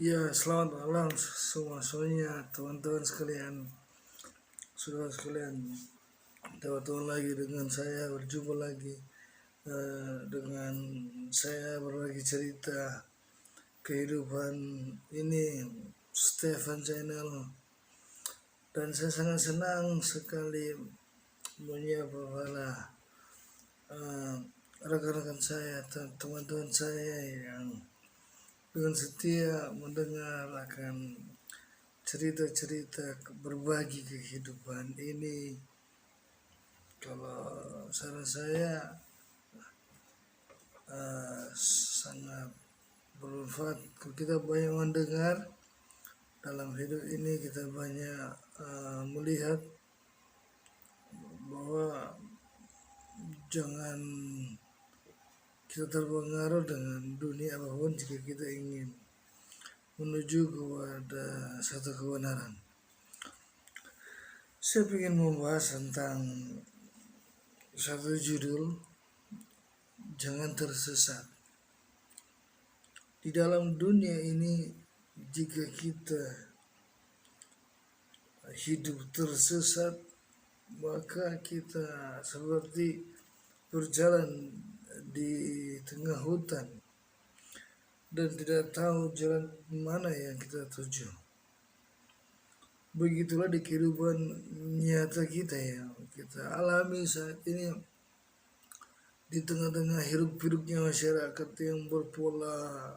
Ya, selamat malam semuanya teman-teman sekalian, saudara sekalian. Teman-teman lagi dengan saya berjumpa lagi dengan saya berbagi cerita kehidupan ini Stefan Channel, dan saya sangat senang sekali menyapa para eh, rekan-rekan saya, teman-teman saya yang dengan setia mendengar akan cerita-cerita berbagi kehidupan ini. Kalau saran saya sangat bermanfaat kalau kita banyak mendengar. Dalam hidup ini kita banyak melihat bahwa jangan kita terpengaruh dengan dunia apapun jika kita ingin menuju kepada satu kebenaran. Saya ingin membahas tentang satu judul, jangan tersesat. Di dalam dunia ini, jika kita hidup tersesat, maka kita seperti berjalan di tengah hutan dan tidak tahu jalan mana yang kita tuju. Begitulah di kehidupan nyata kita yang kita alami saat ini, di tengah-tengah hiruk-pikuknya masyarakat yang berpola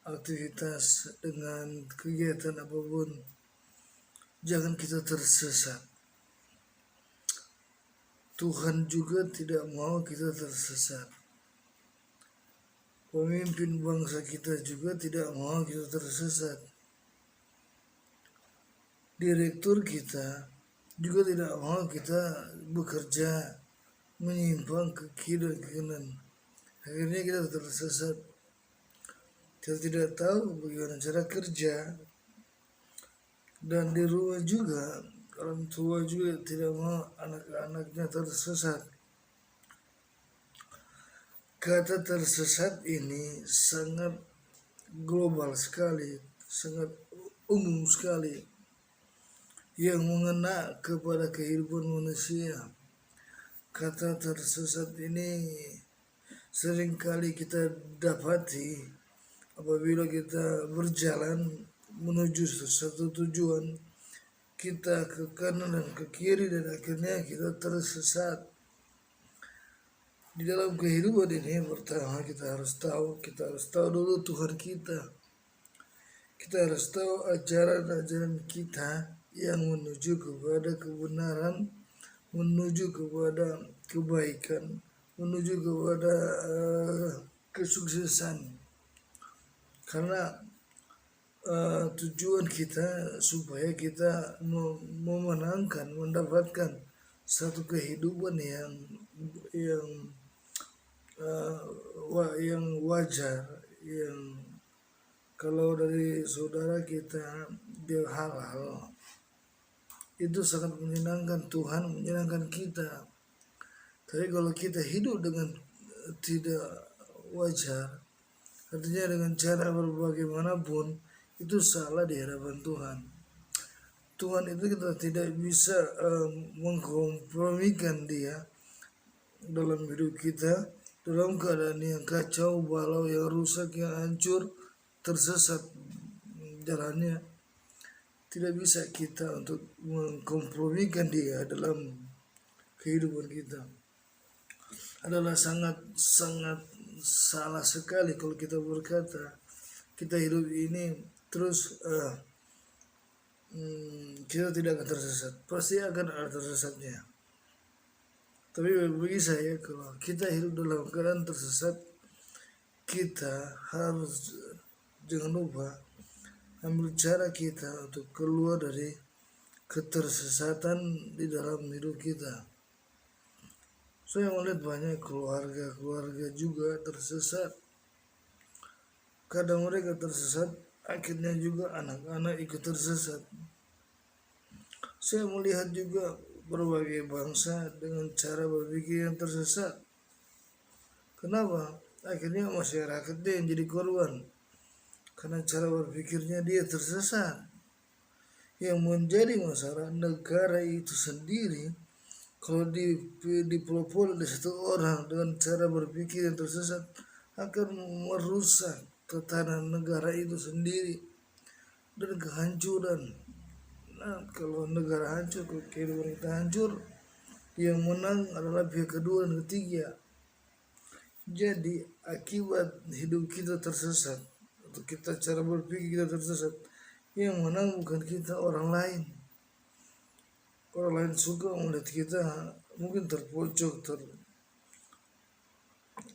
aktivitas dengan kegiatan apapun. Jangan kita tersesat. Tuhan juga tidak mau kita tersesat. Pemimpin bangsa kita juga tidak mau kita tersesat. Direktur kita juga tidak mau kita bekerja menyimpang ke kiri dan kanan. Akhirnya kita tersesat. Kita tidak tahu bagaimana cara kerja, dan di rumah juga orang tua juga tidak mau anak-anaknya tersesat. Kata tersesat ini sangat global sekali, sangat umum sekali, yang mengena kepada kehidupan manusia. Kata tersesat ini seringkali kita dapati apabila kita berjalan menuju satu tujuan, kita ke kanan dan ke kiri dan akhirnya kita tersesat. Di dalam kehidupan ini pertama kita harus tahu dulu Tuhan kita. Kita harus tahu ajaran-ajaran kita yang menuju kepada kebenaran, menuju kepada kebaikan, menuju kepada kesuksesan. Karena tujuan kita supaya kita memenangkan, mendapatkan satu kehidupan yang wajar, yang kalau dari saudara kita dia halal, itu sangat menyenangkan Tuhan, menyenangkan kita. Tapi kalau kita hidup dengan tidak wajar, artinya dengan cara berbagaimanapun, itu salah di hadapan Tuhan. Tuhan itu kita tidak bisa mengkompromikan dia dalam hidup kita, dalam keadaan yang kacau balau, yang rusak, yang hancur, tersesat jalannya. Tidak bisa kita untuk mengkompromikan dia dalam kehidupan kita. Adalah sangat salah sekali kalau kita berkata kita hidup ini terus kita tidak akan tersesat. Pasti akan ada tersesatnya. Tapi bagi saya, kalau kita hidup dalam keadaan tersesat, kita harus jangan lupa ambil cara kita untuk keluar dari ketersesatan di dalam hidup kita. Saya melihat banyak keluarga juga tersesat. Kadang mereka tersesat, akhirnya juga anak-anak ikut tersesat. Saya melihat juga berbagai bangsa dengan cara berpikir yang tersesat. Kenapa? Akhirnya masyarakatnya yang jadi korban. karena cara berpikirnya dia tersesat. Yang menjadi masalah negara itu sendiri kalau dipelopori oleh satu orang dengan cara berpikir yang tersesat akan merusak tatanan negara itu sendiri dan kehancuran. Nah, kalau negara hancur, kehidupan kita hancur, yang menang adalah pihak kedua dan ketiga. Jadi akibat hidup kita tersesat atau kita cara berpikir kita tersesat, yang menang bukan kita, orang lain. Orang lain suka melihat kita mungkin terpojok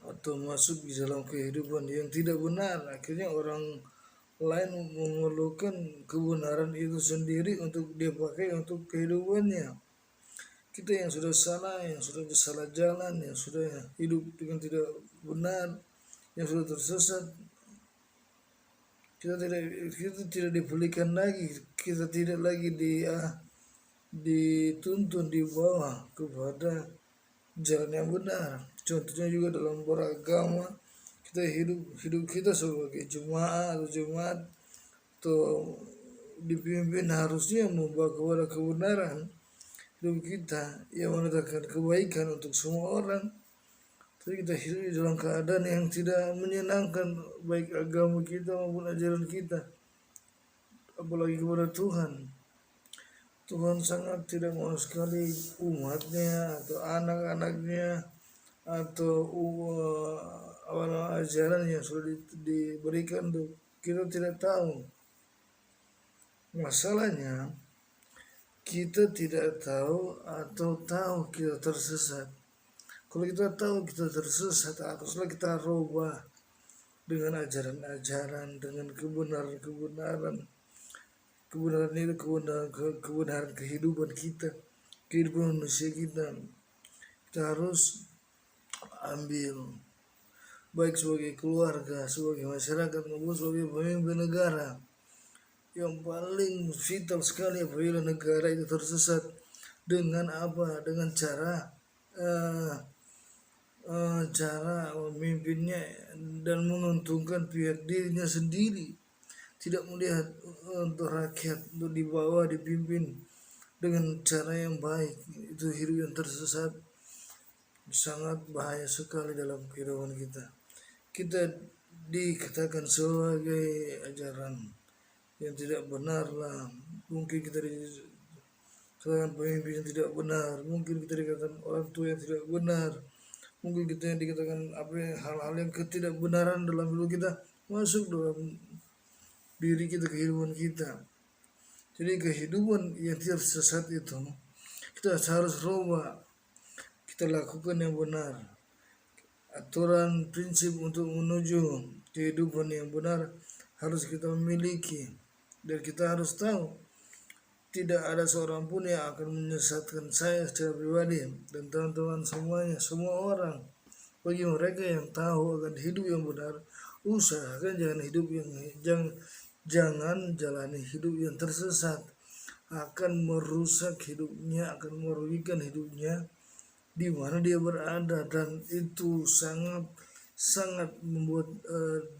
atau masuk di dalam kehidupan yang tidak benar. Akhirnya orang lain memerlukan kebenaran itu sendiri untuk dia pakai untuk kehidupannya. Kita yang sudah salah, yang sudah salah jalan, yang sudah hidup dengan tidak benar, yang sudah tersesat, kita tidak dipulihkan lagi, kita tidak lagi dituntun di bawah kepada jalan yang benar. Contohnya juga dalam beragama, kita hidup kita sebagai jemaah atau jemaat atau dipimpin harusnya membawa kepada kebenaran. Hidup kita yang mendatangkan kebaikan untuk semua orang, tapi kita hidup di dalam keadaan yang tidak menyenangkan baik agama kita maupun ajaran kita, apalagi kepada Tuhan. Tuhan sangat tidak mau sekali umatnya atau anak-anaknya atau ajaran yang sudah diberikan untuk kita tidak tahu. Masalahnya kita tidak tahu atau tahu kita tersesat. Kalau kita tahu kita tersesat, haruslah kita rubah dengan ajaran-ajaran, dengan kebenaran itu kebenaran kehidupan kita, kehidupan manusia kita. Kita harus ambil baik sebagai keluarga, sebagai masyarakat maupun sebagai pemimpin negara. Yang paling vital sekali apabila negara itu tersesat, dengan apa? Dengan cara memimpinnya dan menguntungkan pihak dirinya sendiri, tidak melihat untuk rakyat, untuk dibawa dipimpin dengan cara yang baik. Itu hidup yang tersesat sangat bahaya sekali dalam kehidupan kita. Kita dikatakan sebagai ajaran yang tidak benar lah, mungkin kita dikatakan pemimpin yang tidak benar, mungkin kita dikatakan orang tua yang tidak benar, mungkin kita yang dikatakan hal-hal yang ketidakbenaran dalam hidup kita masuk dalam diri kita, kehidupan kita. Jadi kehidupan yang tidak sesat itu kita harus rubah, kita lakukan yang benar. Aturan prinsip untuk menuju kehidupan yang benar harus kita miliki. Dan kita harus tahu, tidak ada seorang pun yang akan menyesatkan saya secara pribadi dan teman-teman semuanya, semua orang. Bagi mereka yang tahu akan hidup yang benar, usahakan jangan jalani hidup yang tersesat. Akan merusak hidupnya, akan merugikan hidupnya di mana dia berada, dan itu sangat membuat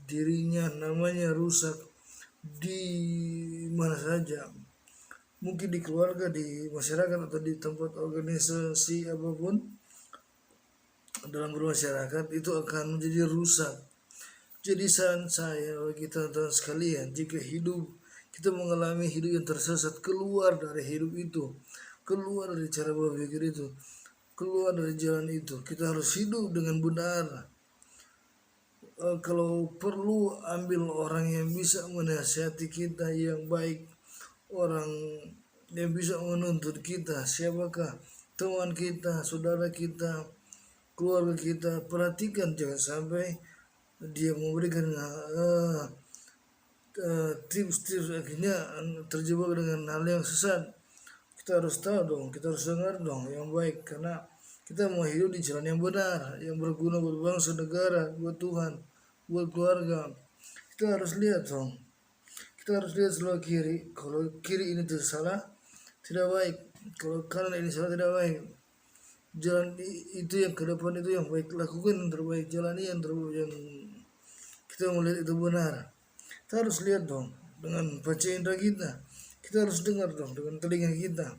dirinya namanya rusak di mana saja, mungkin di keluarga, di masyarakat, atau di tempat organisasi apapun dalam bermasyarakat, itu akan menjadi rusak. Jadi saran saya bagi teman-teman sekalian, jika kita mengalami hidup yang tersesat, keluar dari hidup itu, keluar dari cara berpikir itu, keluar dari jalan itu, kita harus hidup dengan benar. Kalau perlu ambil orang yang bisa menasihati kita yang baik, orang yang bisa menuntut kita. Siapakah? Teman kita, saudara kita, keluarga kita. Perhatikan jangan sampai dia memberikan tips-tips akhirnya terjebak dengan hal yang sesat. Kita harus tahu dong, kita harus dengar dong yang baik, karena kita mau hidup di jalan yang benar, yang berguna buat bangsa, negara, buat Tuhan, buat keluarga. Kita harus lihat dong, kita harus lihat sebelah kiri. Kalau kiri ini salah, tidak baik. Kalau kanan ini salah, tidak baik. Jalan itu yang ke depan itu yang baik, lakukan yang terbaik, jalani yang terbaik, yang kita melihat itu benar. Kita harus lihat dong dengan panca indera kita. Kita harus dengar dong dengan telinga kita.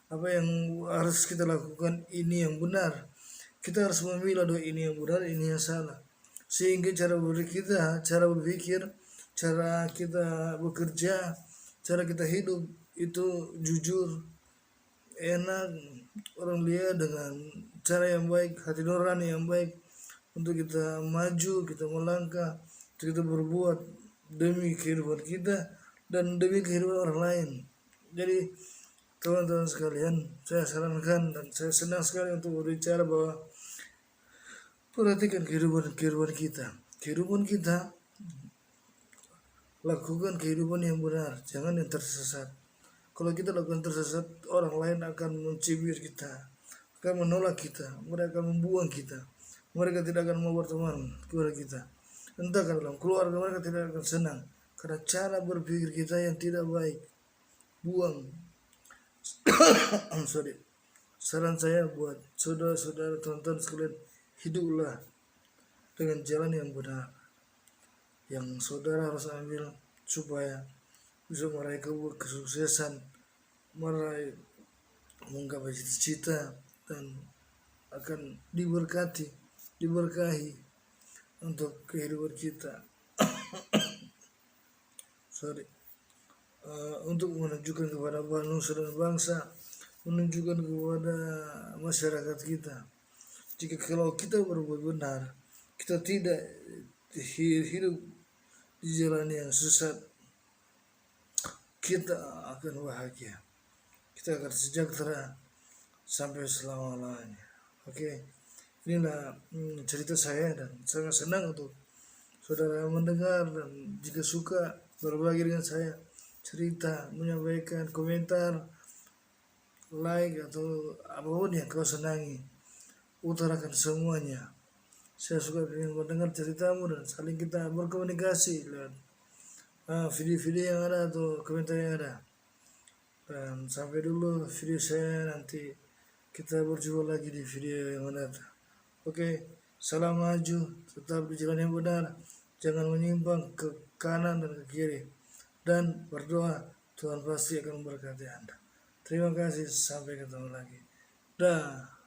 Apa yang harus kita lakukan ini yang benar. Kita harus memilah dong ini yang benar, ini yang salah. Sehingga cara berpikir, cara kita bekerja, cara kita hidup itu jujur, enak, orang lihat dengan cara yang baik, hati nurani yang baik untuk kita maju, kita melangkah, untuk kita berbuat demi kehidupan kita dan demi kehidupan orang lain. Jadi teman-teman sekalian, saya sarankan dan saya senang sekali untuk berbicara bahwa perhatikan kehidupan kita. Kehidupan kita, lakukan kehidupan yang benar, jangan yang tersesat. Kalau kita lakukan tersesat, orang lain akan mencibir kita, akan menolak kita, mereka akan membuang kita, mereka tidak akan mau berteman kepada kita. Entah dalam keluarga mereka tidak akan senang karena cara berpikir kita yang tidak baik. Buang. Sorry. Saran saya buat saudara-saudara teman-teman sekalian, hiduplah dengan jalan yang benar, yang saudara harus ambil supaya bisa meraih kesuksesan, menggapai cita-cita dan akan diberkahi untuk kehidupan kita. Untuk menunjukkan kepada bangsa dan bangsa, menunjukkan kepada masyarakat kita, jika kalau kita berbuat benar, kita tidak hidup di jalan yang sesat, kita akan bahagia, kita akan sejahtera sampai selama-lamanya. Oke, inilah cerita saya dan sangat senang untuk saudara mendengar, dan jika suka berbagi dengan saya, cerita, menyampaikan komentar, like atau apapun yang kau senangi, utarakan semuanya. Saya suka ingin mendengar ceritamu dan saling kita berkomunikasi lewat video-video yang ada atau komentar yang ada. Dan sampai dulu video saya, nanti kita berjumpa lagi di video yang mendatang. Oke, salam maju, tetap di jalan yang benar, jangan menyimpang ke kanan dan ke kiri, dan berdoa, Tuhan pasti akan memberkati Anda. Terima kasih, sampai ketemu lagi. Dah.